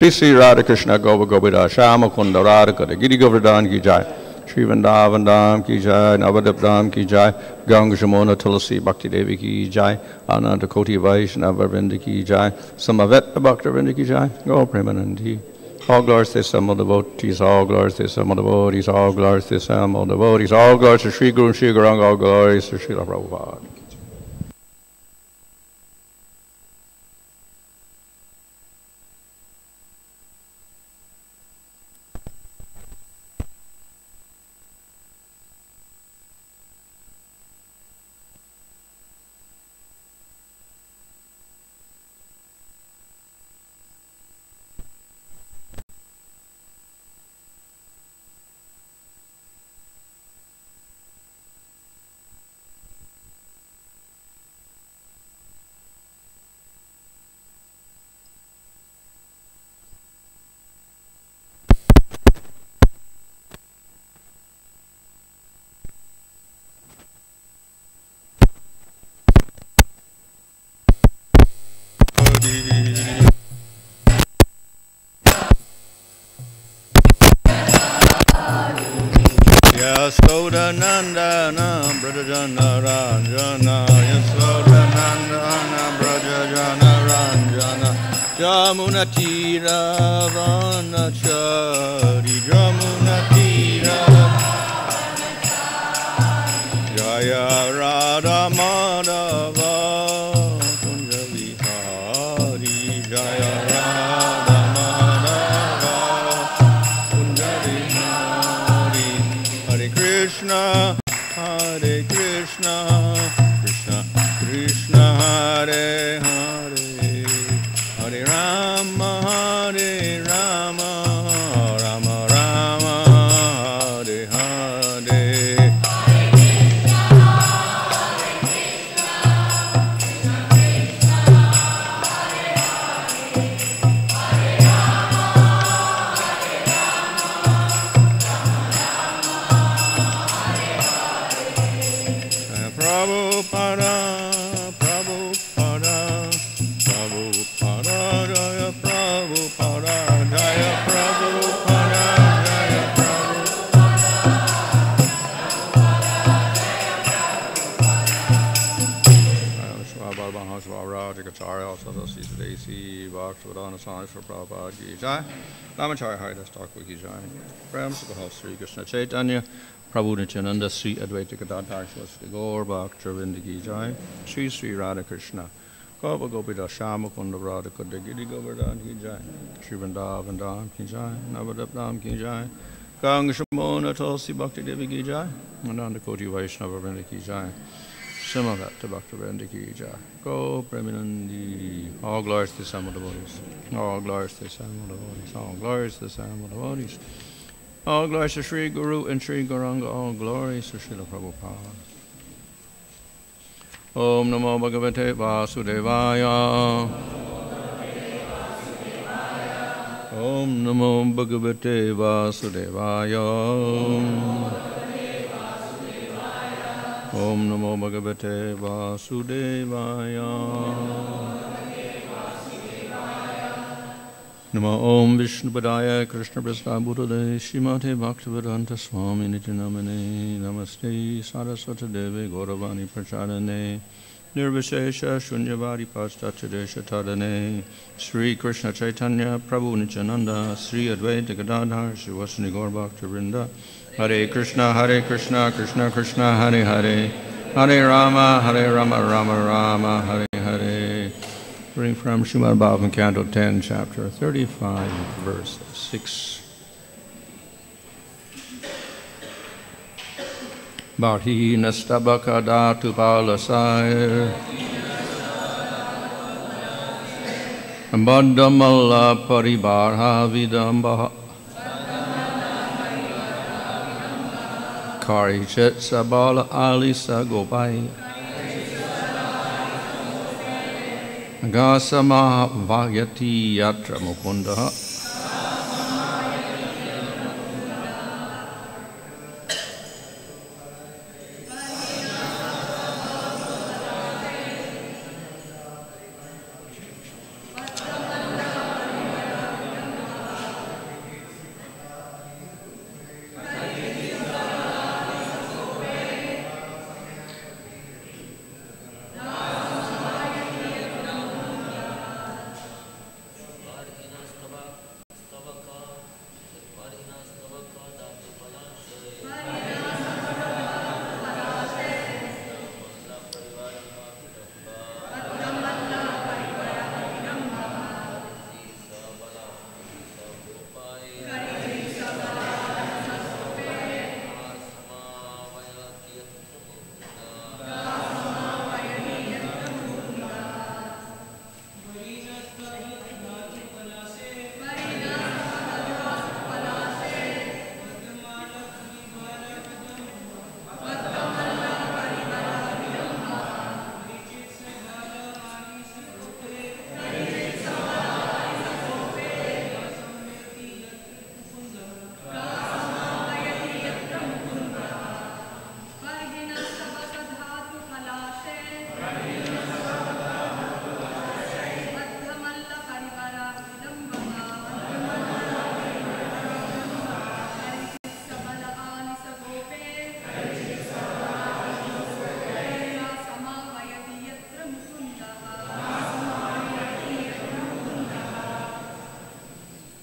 Sri Radha Krishna Gopa Gopida Shama Kunda Radha Giri Govardhan Ki Jai. Shri Vrindavan Dham Ki Jai, Navadip Dham Ki Jai, Ganga Jamuna Tulasi Bhakti Devi Ki Jai, Ananda Koti Vaishnava Vrinda Ki Jai, Samavet Bhakta Vrinda Ki Jai, Go Premanandi. All glories to some of the devotees, all glories to some of the devotees, all glories to some of the devotees, all glories to Sri Guru and Sri Gauranga, all glories to Srila Prabhupada. Yasodanandana Brajana Ranjana Yasodanandana Brajana Ranjana Jamunatira Vanachari Jamunatira Jaya Radha Madhava Kunjali Hari Jaya Radha Madhava Kunjali Hari Hare Krishna Krishna Krishna Hare Hare Hare Rama Rama Rama Hare Hare Prabhupada, Prabhupada, Prabhupada, Jaya Prabhupada, Jaya Prabhupada, Jaya Prabhupada. Swabha Swaraja Kacharya Sadasi Sudesi Bhaktivadana Swami Prabhupada Ki Jai. Lamachari Haridas Thakur Ki Jai. Prem Subhal Sri Krishna Chaitanya. Prabhu Nityananda Sri Advaita Gadadhar Shri Gaur Bhakta Vrinda Ki Jai, Sri Sri Radha Krishna, Gopa Gopida Shama Kunda Radha Kunda Giri Govardhan Ki Jai, Sri Vrindavan Dham Ki Jai, Navadip Dham Ki Jai, Ganga Shamona Tulsi Bhakti Devi Ki Jai, Ananda Koti Vaishnava Vrinda Ki Jai, Simavata Bhakta Vrinda Ki Jai, Go Premanandi, all glories to some of the devotees, all glories to some of the devotees, all glories to some of the devotees. All glories to Sri Guru and Sri Gauranga, all glories to Srila Prabhupada. Om Namo Bhagavate Vasudevaya. Om Namo Bhagavate Vasudevaya. Om Namo Bhagavate Vasudevaya. Namo Om Vishnu Padaya Krishna Prasthaya Bhutale Shrimate Bhaktivedanta Swami Nityanamane Namaste Saraswati Devi Gauravani Prachadane Nirvishesha Shunyavadi Paschatadesha Tadane Sri Krishna Chaitanya Prabhu Nityananda Sri Advaita Gadadhar Shivasani Gaur Bhakta Vrinda Hare Krishna Krishna Krishna Hare Hare Hare Rama Rama Rama Hare Hare. Reading from Srimad Bhagavatam, Canto 10, Chapter 35, Verse 6. Bharhi nastabaka dhatu palasaya Baddhamalla paribarha vidambaha Karichet sabala alisa gopai Gasama Vagyati Yatra Mukunda.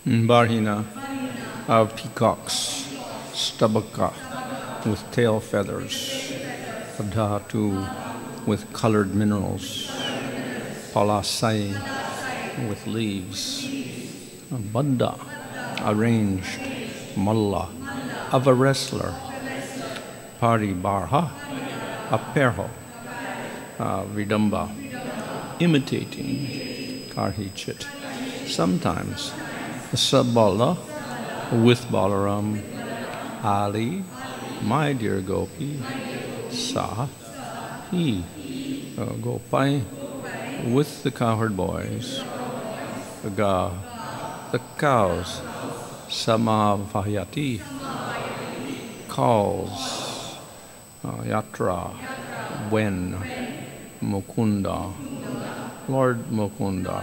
Barhina of peacocks, stabaka with tail feathers, dhatu with colored minerals, palasai with leaves, Banda, arranged, Malla, of a wrestler, Paribarha, a perho, Vidamba, imitating, Karhichit. Sometimes, Sabala, with Balaram, Ali, my dear Gopi, Sa, he, Gopi, with the cowherd boys, the cows, Samavayati, calls, Yatra, when, Mukunda, Lord Mukunda.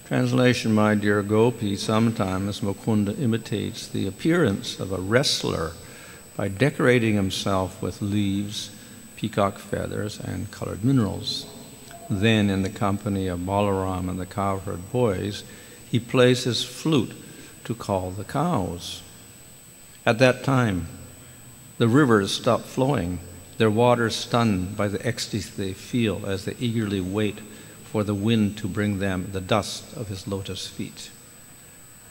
Translation, my dear Gopi, sometimes Mukunda imitates the appearance of a wrestler by decorating himself with leaves, peacock feathers, and colored minerals. Then, in the company of Balaram and the cowherd boys, he plays his flute to call the cows. At that time, the rivers stop flowing, their waters stunned by the ecstasy they feel as they eagerly wait for the wind to bring them the dust of his lotus feet.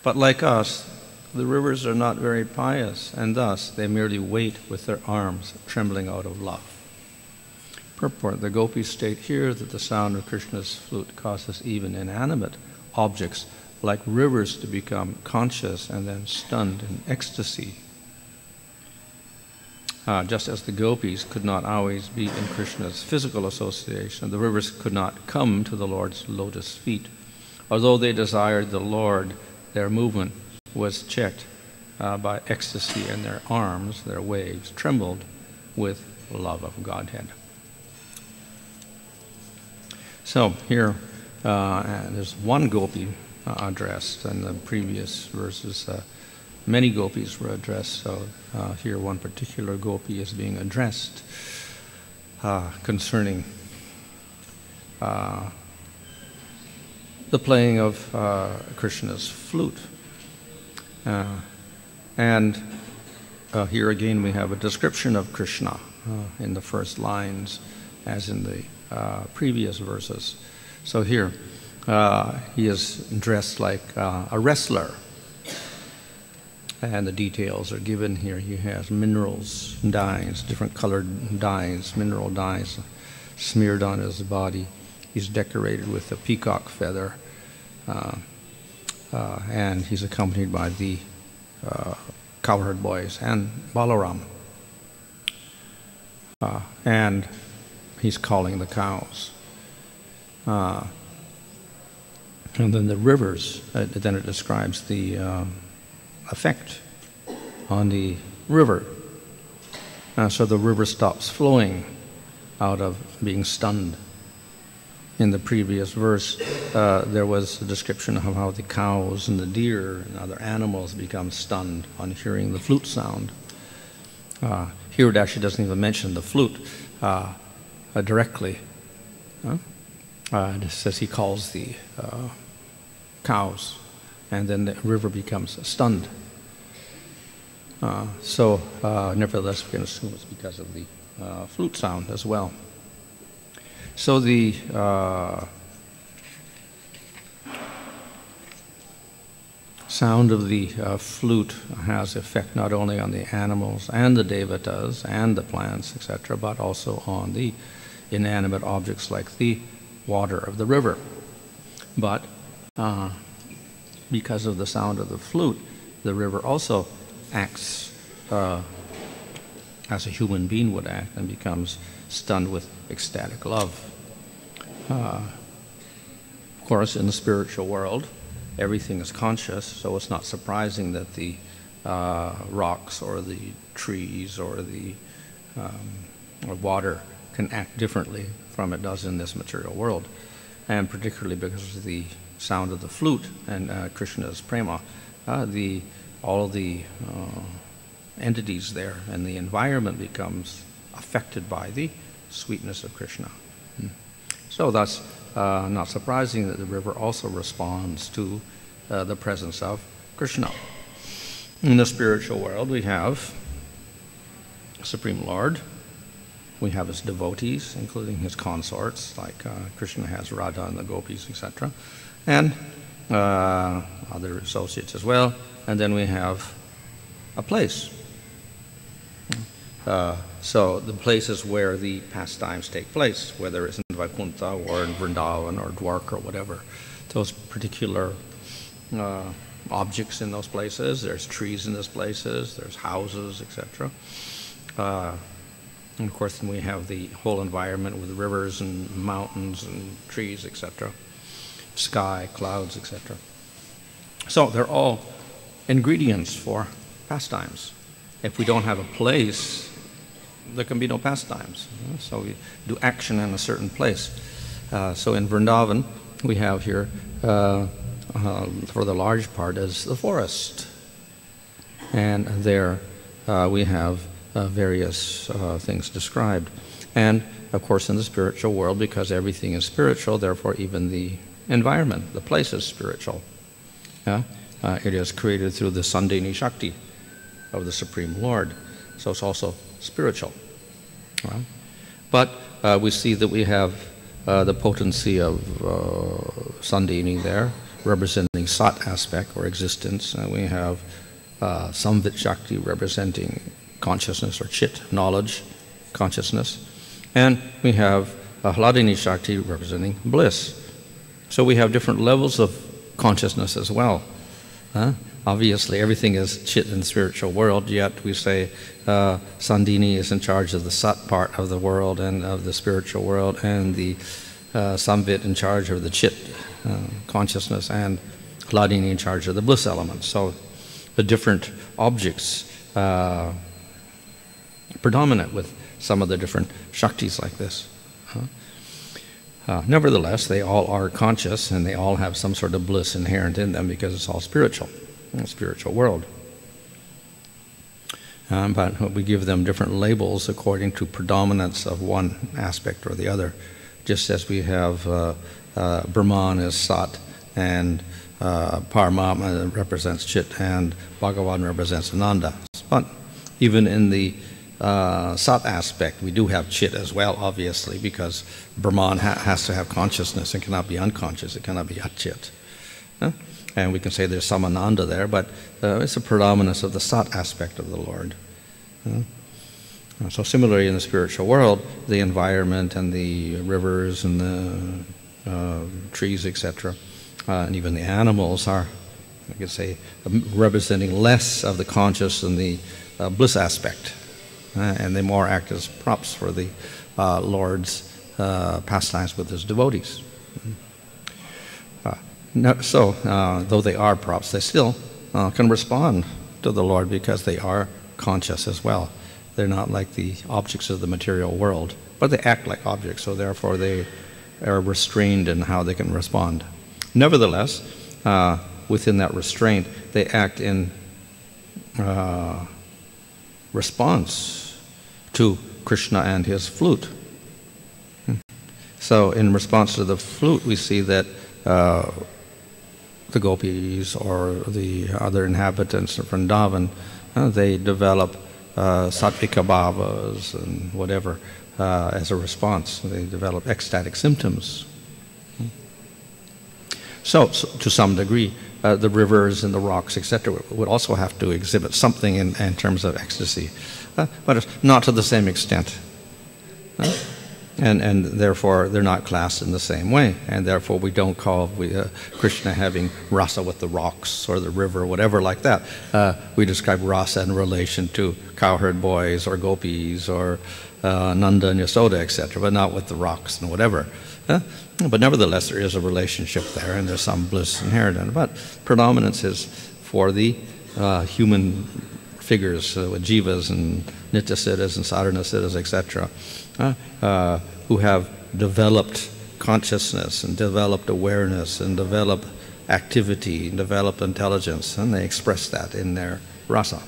But like us, the rivers are not very pious, and thus they merely wait with their arms trembling out of love. Purport, the gopis state here that the sound of Krishna's flute causes even inanimate objects like rivers to become conscious and then stunned in ecstasy. Just as the gopis could not always be in Krishna's physical association, the rivers could not come to the Lord's lotus feet. Although they desired the Lord, their movement was checked by ecstasy, and their arms, their waves, trembled with love of Godhead. So here, there's one gopi addressed, and the previous verses, many gopis were addressed. So here, one particular gopi is being addressed concerning the playing of Krishna's flute. And here again, we have a description of Krishna in the first lines, as in the previous verses. So here, he is dressed like a wrestler, and the details are given here. He has minerals, dyes, different colored dyes, mineral dyes smeared on his body. He's decorated with a peacock feather, and he's accompanied by the cowherd boys and Balaram. And he's calling the cows. And then the rivers, then it describes the effect on the river. So the river stops flowing out of being stunned. In the previous verse, there was a description of how the cows and the deer and other animals become stunned on hearing the flute sound. Here it actually doesn't even mention the flute directly. It says he calls the cows, and then the river becomes stunned. Nevertheless, we can assume it's because of the flute sound as well. So the sound of the flute has effect not only on the animals and the devatas and the plants, etc., but also on the inanimate objects like the water of the river. But because of the sound of the flute, the river also acts as a human being would act and becomes stunned with ecstatic love. Of course, in the spiritual world, everything is conscious, so it's not surprising that the rocks or the trees or the or water can act differently from it does in this material world. And particularly because of the sound of the flute and Krishna's prema, all of the entities there and the environment becomes affected by the sweetness of Krishna. So that's not surprising that the river also responds to the presence of Krishna. In the spiritual world, we have Supreme Lord. We have his devotees, including his consorts, like Krishna has Radha and the Gopis, etc., and other associates as well. And then we have a place. So the places where the pastimes take place, whether it's in Vaikuntha or in Vrindavan or Dwarka or whatever, those particular objects in those places. There's trees in those places, there's houses, etc. And of course, then we have the whole environment with rivers and mountains and trees, etc. Sky, clouds, etc. So they're all ingredients for pastimes. If we don't have a place, there can be no pastimes. So we do action in a certain place. So in Vrindavan, we have here, for the large part, is the forest. And there we have various things described. And of course in the spiritual world, because everything is spiritual, therefore even the environment, the place is spiritual. It is created through the Sandhini Shakti of the Supreme Lord. So it's also spiritual. But we see that we have the potency of Sandhini there, representing Sat aspect or existence. And we have Samvit Shakti representing consciousness or Chit, knowledge, consciousness. And we have Hladini Shakti representing bliss. So we have different levels of consciousness as well. Obviously, everything is Chit in the spiritual world, yet we say Sandhini is in charge of the Sat part of the world and of the spiritual world, and the Samvit in charge of the Chit consciousness, and Hladini in charge of the bliss element. So the different objects predominant with some of the different Shaktis like this. Nevertheless, they all are conscious and they all have some sort of bliss inherent in them because it's all spiritual, in the spiritual world. But we give them different labels according to predominance of one aspect or the other, just as we have Brahman is Sat, and Paramatma represents Chit, and Bhagavan represents Ananda. But even in the Sat aspect, we do have Chit as well, obviously, because Brahman has to have consciousness. It cannot be unconscious. It cannot be Achit. And we can say there's some Ananda there, but it's a predominance of the Sat aspect of the Lord. So similarly in the spiritual world, the environment and the rivers and the trees, etc., and even the animals are, I could say, representing less of the conscious and the bliss aspect. And they more act as props for the Lord's pastimes with his devotees. Though they are props, they still can respond to the Lord because they are conscious as well. They're not like the objects of the material world, but they act like objects, so therefore they are restrained in how they can respond. Nevertheless, within that restraint, they act in response to Krishna and his flute. So in response to the flute, we see that the gopis or the other inhabitants of Vrindavan, they develop sattvika bhavas and whatever as a response. They develop ecstatic symptoms. So to some degree, the rivers and the rocks, etc., would also have to exhibit something in terms of ecstasy, but it's not to the same extent. And therefore, they're not classed in the same way, and therefore we don't call Krishna having rasa with the rocks or the river or whatever like that. We describe rasa in relation to cowherd boys or gopis or Nanda and Yasoda, etc., but not with the rocks and whatever. But nevertheless, there is a relationship there, and there's some bliss inherent in it. But predominance is for the human figures, with jivas and nityasiddhas and sadhanasiddhas, etc., who have developed consciousness and developed awareness and developed activity and developed intelligence, and they express that in their rasa.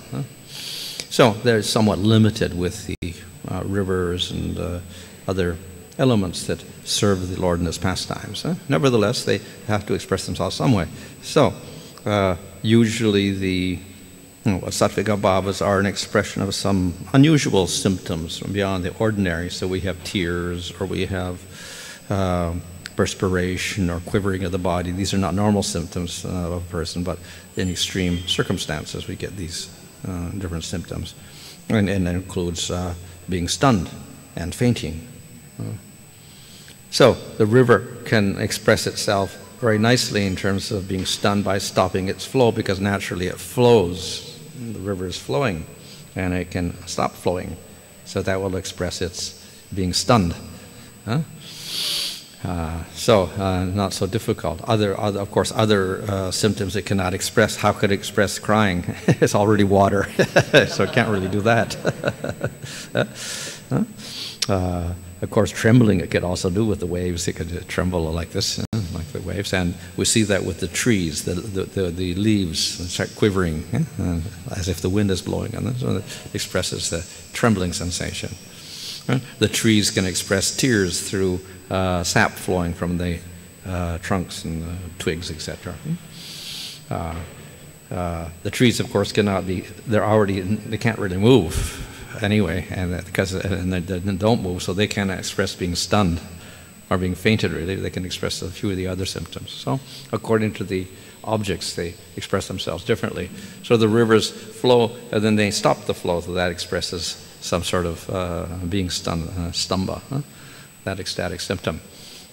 So they're somewhat limited with the rivers and other elements that serve the Lord in his pastimes. Nevertheless, they have to express themselves some way. So, usually the Sattvika bhavas are an expression of some unusual symptoms from beyond the ordinary. So we have tears, or we have perspiration or quivering of the body. These are not normal symptoms of a person, but in extreme circumstances we get these different symptoms. And it includes being stunned and fainting. So the river can express itself very nicely in terms of being stunned by stopping its flow, because naturally it flows. The river is flowing, and it can stop flowing. So that will express its being stunned. Not so difficult. Of course, other symptoms it cannot express. How could it express crying? It's already water, so it can't really do that. Of course, trembling it could also do with the waves. It could tremble like this, like the waves. And we see that with the trees. The leaves start quivering, as if the wind is blowing on them. So it expresses the trembling sensation. The trees can express tears through sap flowing from the trunks and the twigs, etc. The trees, of course, cannot be. They can't really move anyway, and they don't move, so they cannot express being stunned or being fainted. Really, they can express a few of the other symptoms. So, according to the objects, they express themselves differently. So the rivers flow, and then they stop the flow. So that expresses some sort of being stunned, stamba, that ecstatic symptom,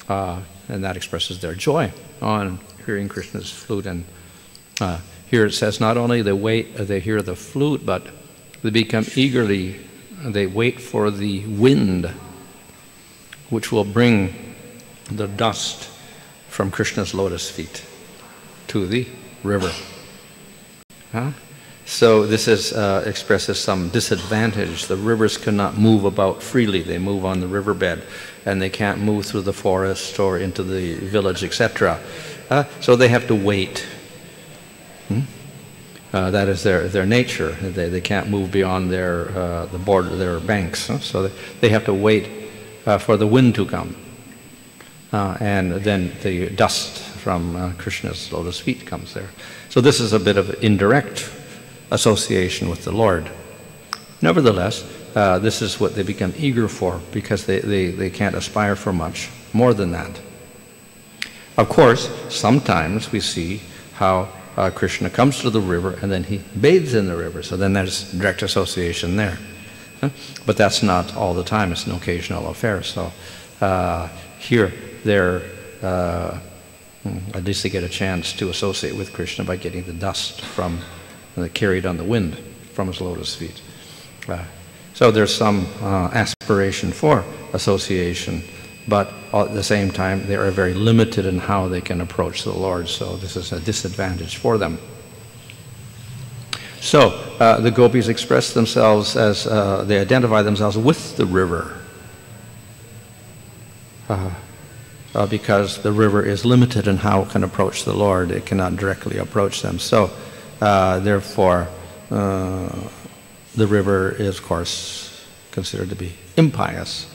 and that expresses their joy on hearing Krishna's flute. And here it says not only they hear the flute, but they become eagerly. They wait for the wind, which will bring the dust from Krishna's lotus feet to the river. So this expresses some disadvantage. The rivers cannot move about freely. They move on the riverbed, and they can't move through the forest or into the village, etc. So they have to wait. That is their nature. They can't move beyond the border, their banks. So they have to wait for the wind to come, and then the dust from Krishna's lotus feet comes there. So this is a bit of indirect association with the Lord. Nevertheless, this is what they become eager for, because they can't aspire for much more than that. Of course, sometimes we see how Krishna comes to the river and then he bathes in the river, so then there's direct association there. But that's not all the time, it's an occasional affair. So here they're at least they get a chance to associate with Krishna by getting the dust from carried on the wind from his lotus feet. So there's some aspiration for association, but at the same time they are very limited in how they can approach the Lord, so this is a disadvantage for them. So the gopis express themselves as, they identify themselves with the river, because the river is limited in how it can approach the Lord. It cannot directly approach them. So therefore, the river is, of course, considered to be impious,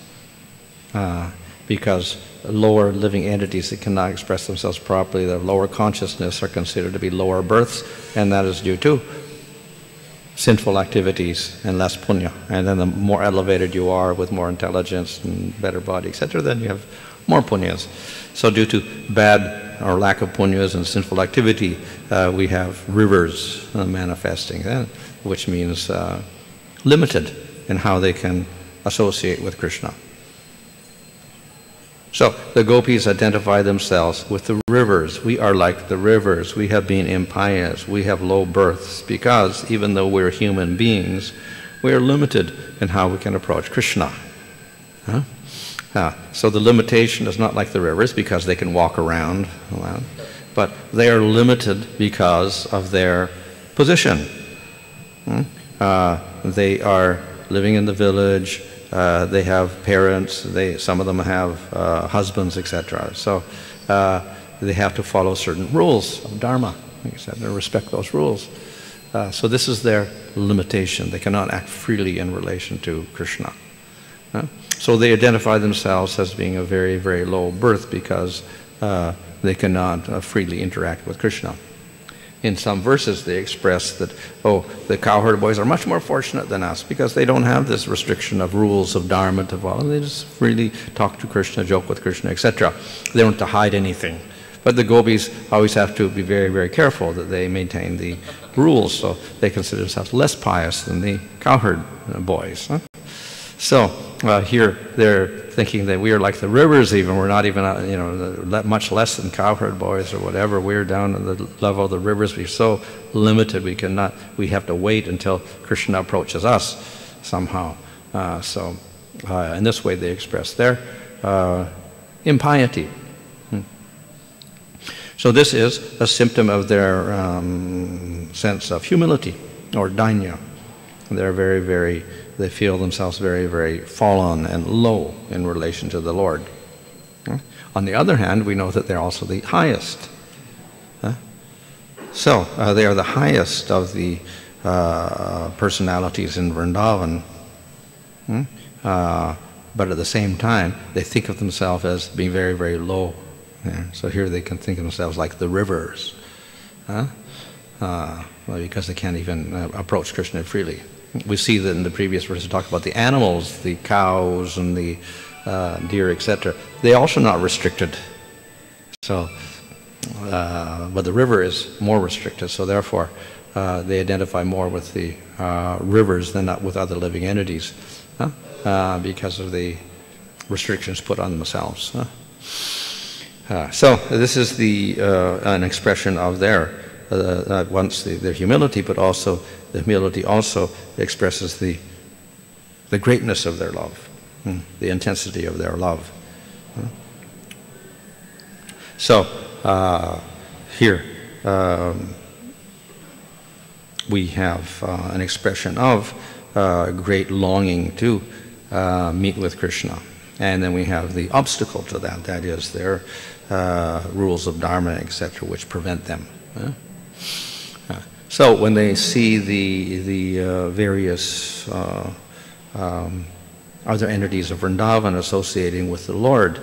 because lower living entities that cannot express themselves properly, the lower consciousness, are considered to be lower births, and that is due to sinful activities and less punya. And then the more elevated you are with more intelligence and better body, etc., then you have more punyas. So due to bad or lack of punyas and sinful activity, we have rivers manifesting, which means limited in how they can associate with Krishna. So the gopis identify themselves with the rivers. We are like the rivers. We have been impious. We have low births, because even though we're human beings, we are limited in how we can approach Krishna. So the limitation is not like the rivers, because they can walk around, but they are limited because of their position. They are living in the village. They have parents, some of them have husbands, etc. So they have to follow certain rules of Dharma. Like I said, they respect those rules. So this is their limitation. They cannot act freely in relation to Krishna. So they identify themselves as being a very, very low birth because they cannot freely interact with Krishna. In some verses they express that, oh, the cowherd boys are much more fortunate than us because they don't have this restriction of rules of dharma to follow. They just freely talk to Krishna, joke with Krishna, etc. They don't have to hide anything. But the gopis always have to be very, very careful that they maintain the rules, so they consider themselves less pious than the cowherd boys. Huh? So here they're thinking that we are like the rivers even. We're not even, much less than cowherd boys or whatever. We're down at the level of the rivers. We're so limited we have to wait until Krishna approaches us somehow. In this way they express their impiety. So this is a symptom of their sense of humility, or dainya. They're they feel themselves very, very fallen and low in relation to the Lord. On the other hand, we know that they're also the highest. So they are the highest of the personalities in Vrindavan. But at the same time, they think of themselves as being very, very low. So here they can think of themselves like the rivers, because they can't even approach Krishna freely. We see that in the previous verse, talk about the animals, the cows and the deer, etc. They also not restricted. So, but the river is more restricted. So therefore, they identify more with the rivers than not with other living entities, because of the restrictions put on themselves. So this is an expression of their their humility, but also the humility also expresses the greatness of their love, the intensity of their love. So here we have an expression of great longing to meet with Krishna. And then we have the obstacle to that, that is their rules of dharma, etc., which prevent them. So when they see the various other entities of Vrindavan associating with the Lord,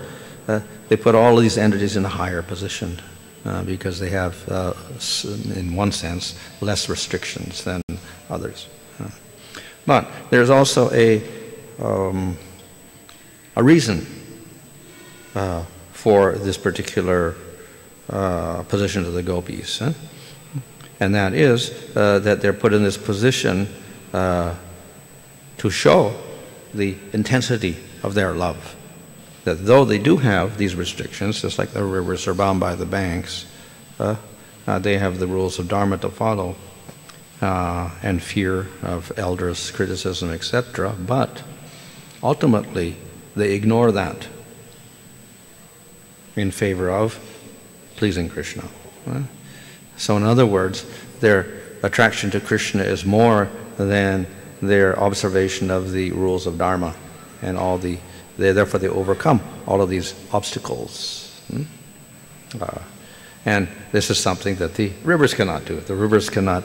they put all of these entities in a higher position because they have, in one sense, less restrictions than others. But there's also a reason for this particular position of the gopis, and that is that they're put in this position to show the intensity of their love. That though they do have these restrictions, just like the rivers are bound by the banks, they have the rules of dharma to follow, and fear of elders' criticism, etc. But ultimately, they ignore that in favor of pleasing Krishna. So in other words, their attraction to Krishna is more than their observation of the rules of dharma, and therefore they overcome all of these obstacles. And this is something that the rivers cannot do. The rivers cannot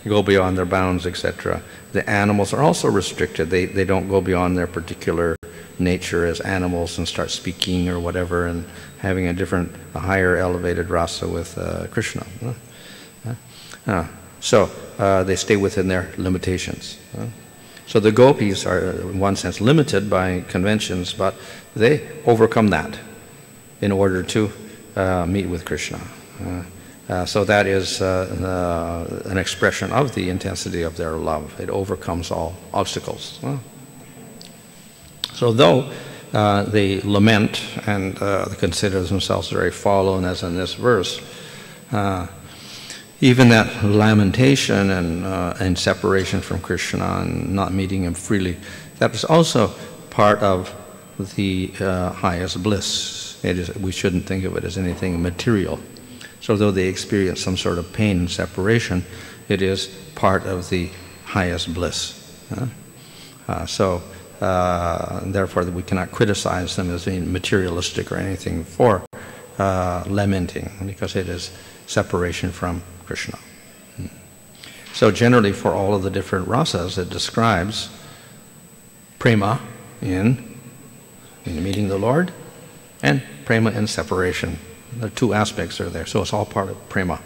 go beyond their bounds, etc. The animals are also restricted. They don't go beyond their particular nature as animals and start speaking or whatever and having a higher elevated rasa with Krishna. So they stay within their limitations. So the gopis are, in one sense, limited by conventions, but they overcome that in order to meet with Krishna. So that is an expression of the intensity of their love. It overcomes all obstacles. So though they lament and consider themselves very fallen, as in this verse, even that lamentation and separation from Krishna and not meeting him freely, that is also part of the highest bliss. We shouldn't think of it as anything material. So though they experience some sort of pain and separation, it is part of the highest bliss. Therefore we cannot criticize them as being materialistic or anything for lamenting, because it is separation from Krishna. So generally for all of the different rasas, it describes prema in meeting the Lord, and prema in separation. The two aspects are there, so it's all part of prema.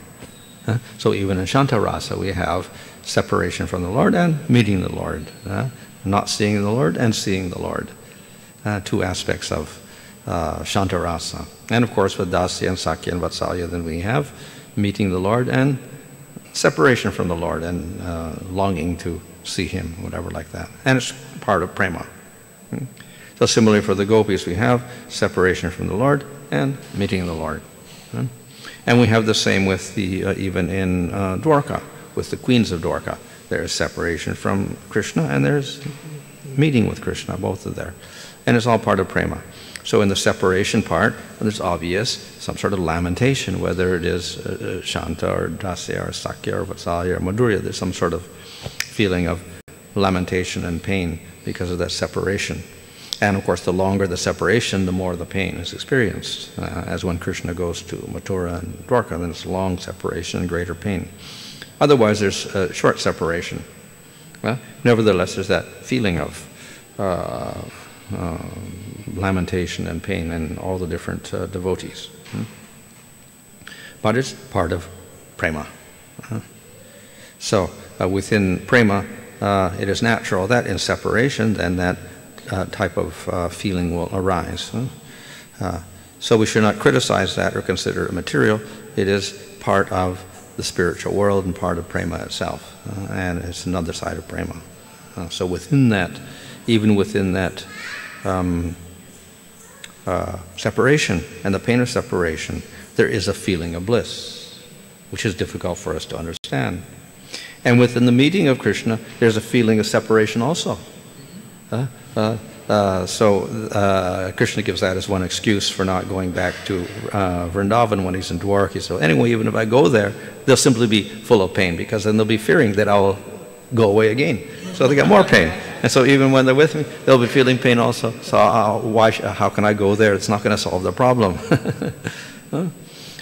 So even in Shanta Rasa, we have separation from the Lord and meeting the Lord, not seeing the Lord and seeing the Lord. Two aspects of Shanta Rasa. And of course, with Dasya and Sakya and Vatsalya, then we have meeting the Lord and separation from the Lord and longing to see Him, whatever like that. And it's part of prema. So similarly for the gopis, we have separation from the Lord and meeting the Lord. And we have the same with the even in Dwarka, with the queens of Dwarka. There is separation from Krishna and there's meeting with Krishna, both are there. And it's all part of prema. So in the separation part, there's obvious some sort of lamentation, whether it is Shanta or Dasya or Sakya or Vatsalya or Madhurya. There's some sort of feeling of lamentation and pain because of that separation. And of course, the longer the separation, the more the pain is experienced. As when Krishna goes to Mathura and Dwarka, then it's long separation and greater pain. Otherwise, there's a short separation. Well, nevertheless, there's that feeling of lamentation and pain in all the different devotees. But it's part of prema. So within prema, it is natural that in separation, then that type of feeling will arise. So we should not criticize that or consider it material. It is part of the spiritual world and part of prema itself. And it's another side of prema. So within that, even within that separation and the pain of separation, there is a feeling of bliss, which is difficult for us to understand. And within the meeting of Krishna, there's a feeling of separation also. Krishna gives that as one excuse for not going back to Vrindavan when he's in Dwarka. So anyway, even if I go there, they'll simply be full of pain, because then they'll be fearing that I'll go away again. So they get more pain. And so even when they're with me, they'll be feeling pain also. So how can I go there? It's not going to solve the problem.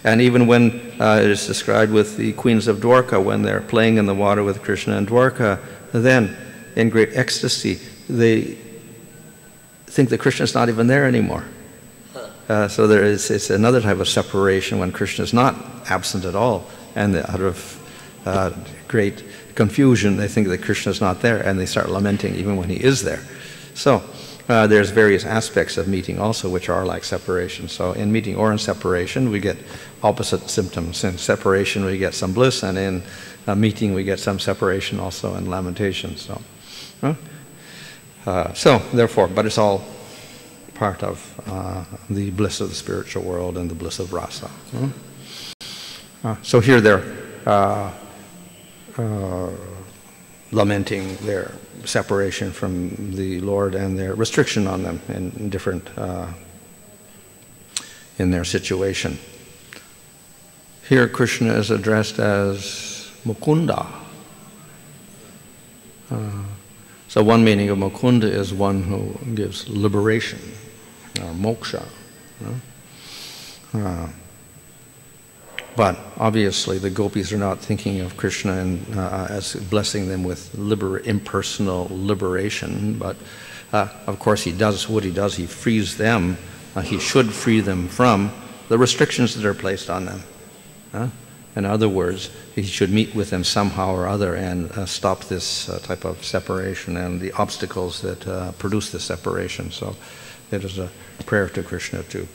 And even when it is described with the queens of Dwarka, when they're playing in the water with Krishna and Dwarka, then in great ecstasy, they think that Krishna's not even there anymore. So it's another type of separation when Krishna is not absent at all, and out of great confusion, they think that Krishna is not there, and they start lamenting even when he is there. So there's various aspects of meeting also which are like separation. So in meeting or in separation, we get opposite symptoms. In separation, we get some bliss, and in meeting, we get some separation also and lamentation. So therefore, but it's all part of the bliss of the spiritual world and the bliss of rasa. So here they're lamenting their separation from the Lord and their restriction on them in different in their situation. Here Krishna is addressed as Mukunda. So one meaning of Mukunda is one who gives liberation, or moksha. But obviously the gopis are not thinking of Krishna as blessing them with impersonal liberation, but of course he does what he does. He frees them. He should free them from the restrictions that are placed on them. In other words, he should meet with them somehow or other and stop this type of separation and the obstacles that produce this separation. So it is a prayer to Krishna to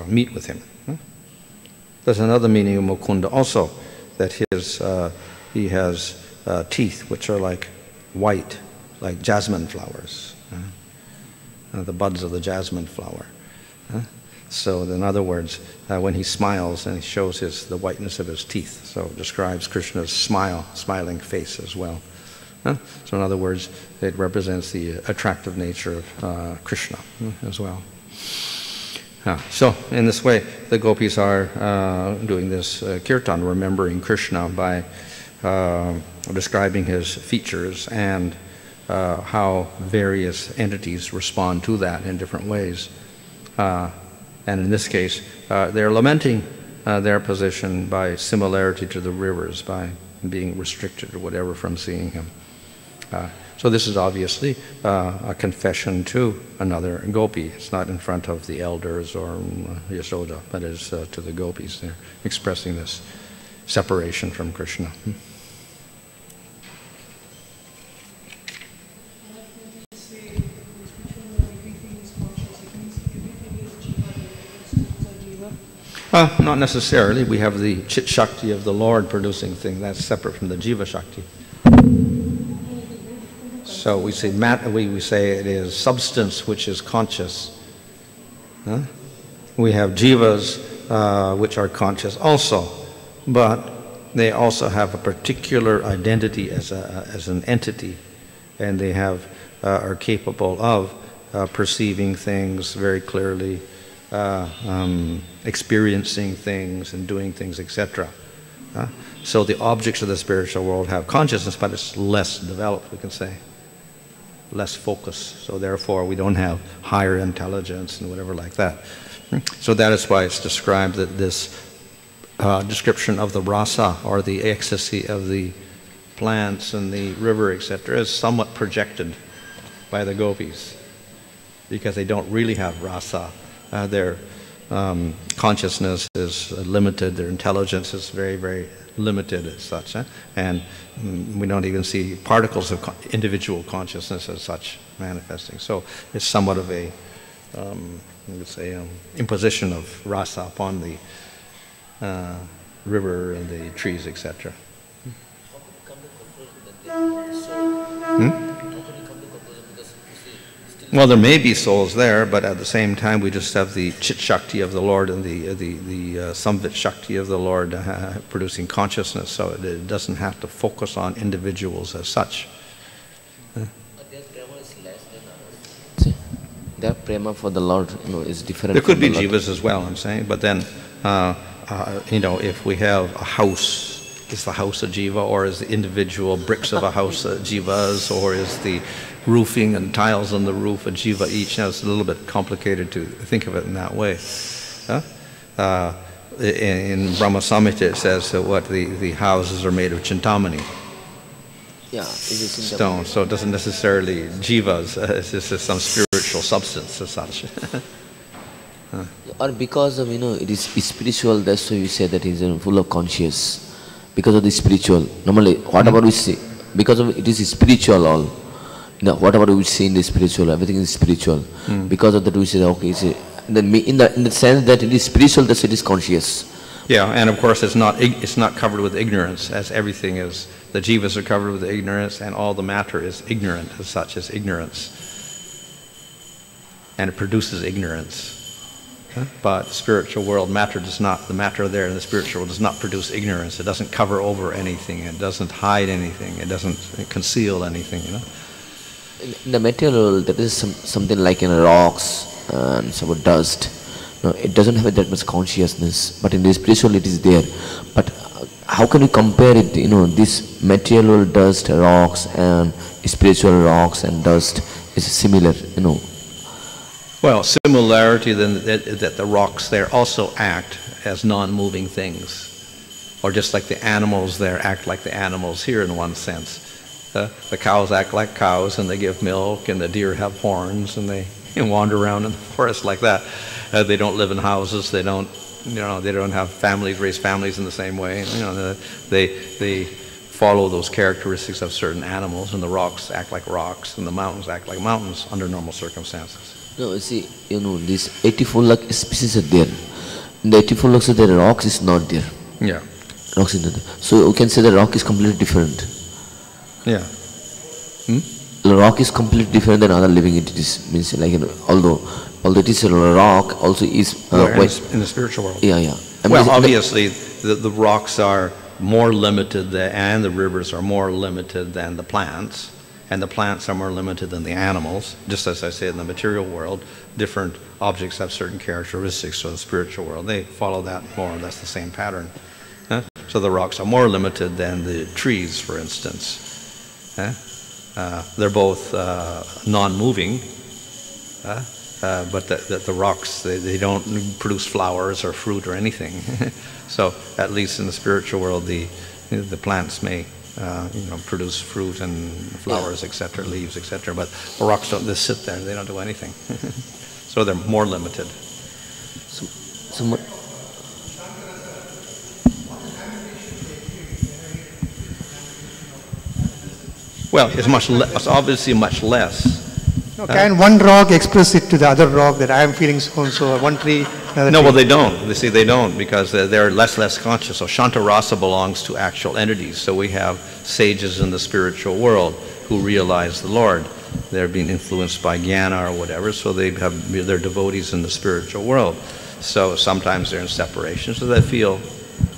meet with him. There's another meaning of Mukunda also, that he has teeth which are like white, like jasmine flowers, the buds of the jasmine flower. So in other words, when he smiles and he shows the whiteness of his teeth, so it describes Krishna's smiling face as well. So in other words, it represents the attractive nature of Krishna as well. So in this way, the gopis are doing this kirtan, remembering Krishna by describing his features and how various entities respond to that in different ways. And in this case, they're lamenting their position by similarity to the rivers, by being restricted or whatever from seeing him. So this is obviously a confession to another gopi. It's not in front of the elders or Yashoda, but it's to the gopis. They're expressing this separation from Krishna. Not necessarily. We have the Chit Shakti of the Lord producing things. That's separate from the Jiva Shakti. So we say it is substance which is conscious. We have jivas which are conscious also, but they also have a particular identity as an entity, and they are capable of perceiving things very clearly, experiencing things and doing things, etc. So the objects of the spiritual world have consciousness, but it's less developed, we can say. Less focus. So therefore we don't have higher intelligence and whatever like that. So that is why it's described that this description of the rasa, or the ecstasy of the plants and the river, etc., is somewhat projected by the gopis, because they don't really have rasa. Their consciousness is limited, their intelligence is very, very limited as such, and we don't even see particles of individual consciousness as such manifesting. So it's somewhat of a, let's say, imposition of rasa upon the river and the trees, etc. Well, there may be souls there, but at the same time we just have the Chit Shakti of the Lord and the Samvit Shakti of the Lord producing consciousness, so it doesn't have to focus on individuals as such. But their prema is less than ours. Their prema for the Lord, is different. There could be jivas as well, I'm saying, but then, if we have a house, is the house a jiva, or is the individual bricks of a house jivas, or is the roofing and tiles on the roof a jiva each? Now it's a little bit complicated to think of it in that way. In Brahma Samhita it says that the houses are made of chintamani. Yeah, stone. So it doesn't necessarily jivas. It's just some spiritual substance as such. Or because of it is spiritual, that's why we say that it is full of conscious. Because of the spiritual. Normally, whatever we say, because of it is spiritual all. Whatever we see in the spiritual, everything is spiritual. Because of that we say, okay, in the sense that it is spiritual, that it is conscious. Yeah, and of course it's not covered with ignorance, as everything is. The jivas are covered with ignorance, and all the matter is ignorant as such, as ignorance. And it produces ignorance. But spiritual world, the matter there in the spiritual world does not produce ignorance. It doesn't cover over anything, it doesn't hide anything, it doesn't conceal anything, In the material world, there is something like rocks and some dust. It doesn't have that much consciousness, but in the spiritual it is there. But how can you compare it, this material world dust, rocks, and spiritual rocks and dust is similar, Well, similarity then that the rocks there also act as non-moving things. Or just like the animals there act like the animals here in one sense. The cows act like cows and they give milk, and the deer have horns and they wander around in the forest like that. They don't live in houses, they don't have families, raise families in the same way. They follow those characteristics of certain animals, and the rocks act like rocks and the mountains act like mountains under normal circumstances. No, see, these 84 lakh species are there. In the 84 lakhs there, rocks is not there. Yeah. Rocks is not there. So we can say the rock is completely different. Yeah. The rock is completely different than other living entities. Means although it is a rock, also is in the spiritual world. Yeah. Well, obviously the rocks are more limited and the rivers are more limited than the plants, and the plants are more limited than the animals. Just as I say, in the material world, different objects have certain characteristics. So the spiritual world, they follow that more or less the same pattern. So the rocks are more limited than the trees, for instance. They're both non-moving, but the rocks, they don't produce flowers or fruit or anything. So at least in the spiritual world, the plants may produce fruit and flowers, etc., leaves, etc. But the rocks don't just sit there; they don't do anything. So they're more limited. Well, it's obviously much less. No, can one rock express it to the other rock that I am feeling so and so, one tree, another No, tree? well, they don't. You see, they don't, because they're less conscious. So Shantarasa belongs to actual entities. So we have sages in the spiritual world who realize the Lord. They're being influenced by jnana or whatever, so they're devotees in the spiritual world. So sometimes they're in separation, so they feel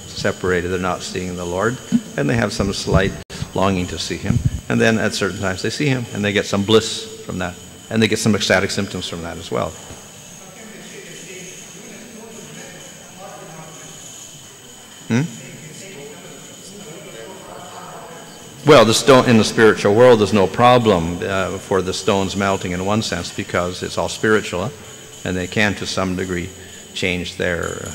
separated. They're not seeing the Lord, and they have some slight longing to see Him. And then at certain times they see Him, and they get some bliss from that. And they get some ecstatic symptoms from that as well. Well, the stone in the spiritual world, there's no problem for the stones melting in one sense, because it's all spiritual, and they can, to some degree, change their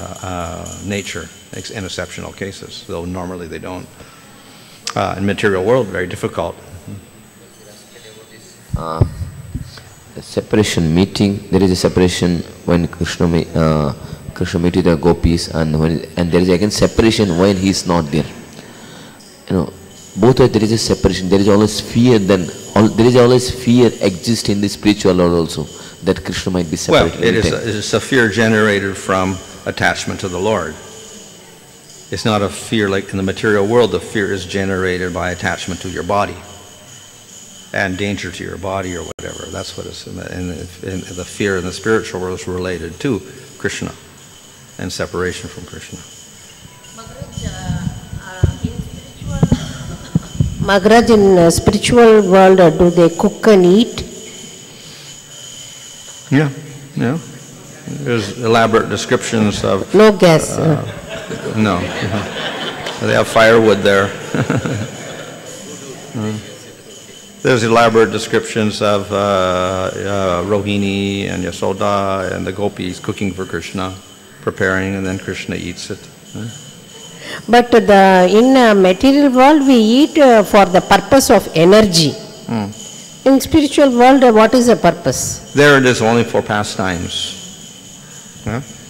nature in exceptional cases, though normally they don't. In material world, very difficult. Separation meeting, there is a separation when Krishna meet the gopis, and there is again separation when he is not there. Both there is a separation. There is always fear. There is always fear exists in the spiritual world also, that Krishna might be separated. Well, it is a fear generated from attachment to the Lord. It's not a fear like in the material world. The fear is generated by attachment to your body and danger to your body or whatever. That's what it's in the fear in the spiritual world is related to Krishna and separation from Krishna. Maharaj, in spiritual world, do they cook and eat? Yeah. There's elaborate descriptions of... No gas. No. They have firewood there. There's elaborate descriptions of Rohini and Yasoda and the gopis cooking for Krishna, preparing, and then Krishna eats it. But in material world we eat for the purpose of energy. In spiritual world, what is the purpose? There it is only for pastimes.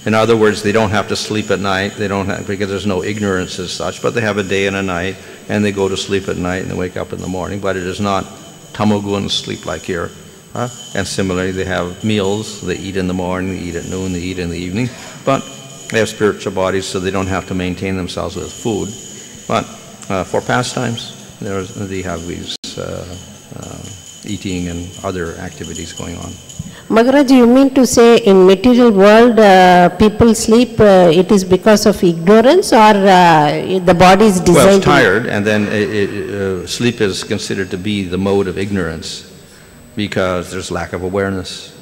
In other words, they don't have to sleep at night. They don't have, because there's no ignorance as such, but they have a day and a night, and they go to sleep at night and they wake up in the morning. But it is not tamagun sleep like here. And similarly, they have meals. They eat in the morning, they eat at noon, they eat in the evening. But they have spiritual bodies, so they don't have to maintain themselves with food. But for pastimes, they have these eating and other activities going on. Maharaj, you mean to say in material world people sleep, it is because of ignorance, or the body is designed? Well, it's tired, and then sleep is considered to be the mode of ignorance because there's lack of awareness.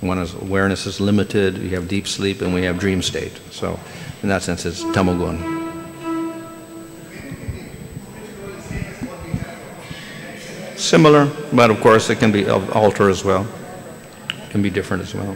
Awareness is limited. We have deep sleep and we have dream state. So in that sense it's tamagun. Similar, but of course it can be alter as well. It can be different as well.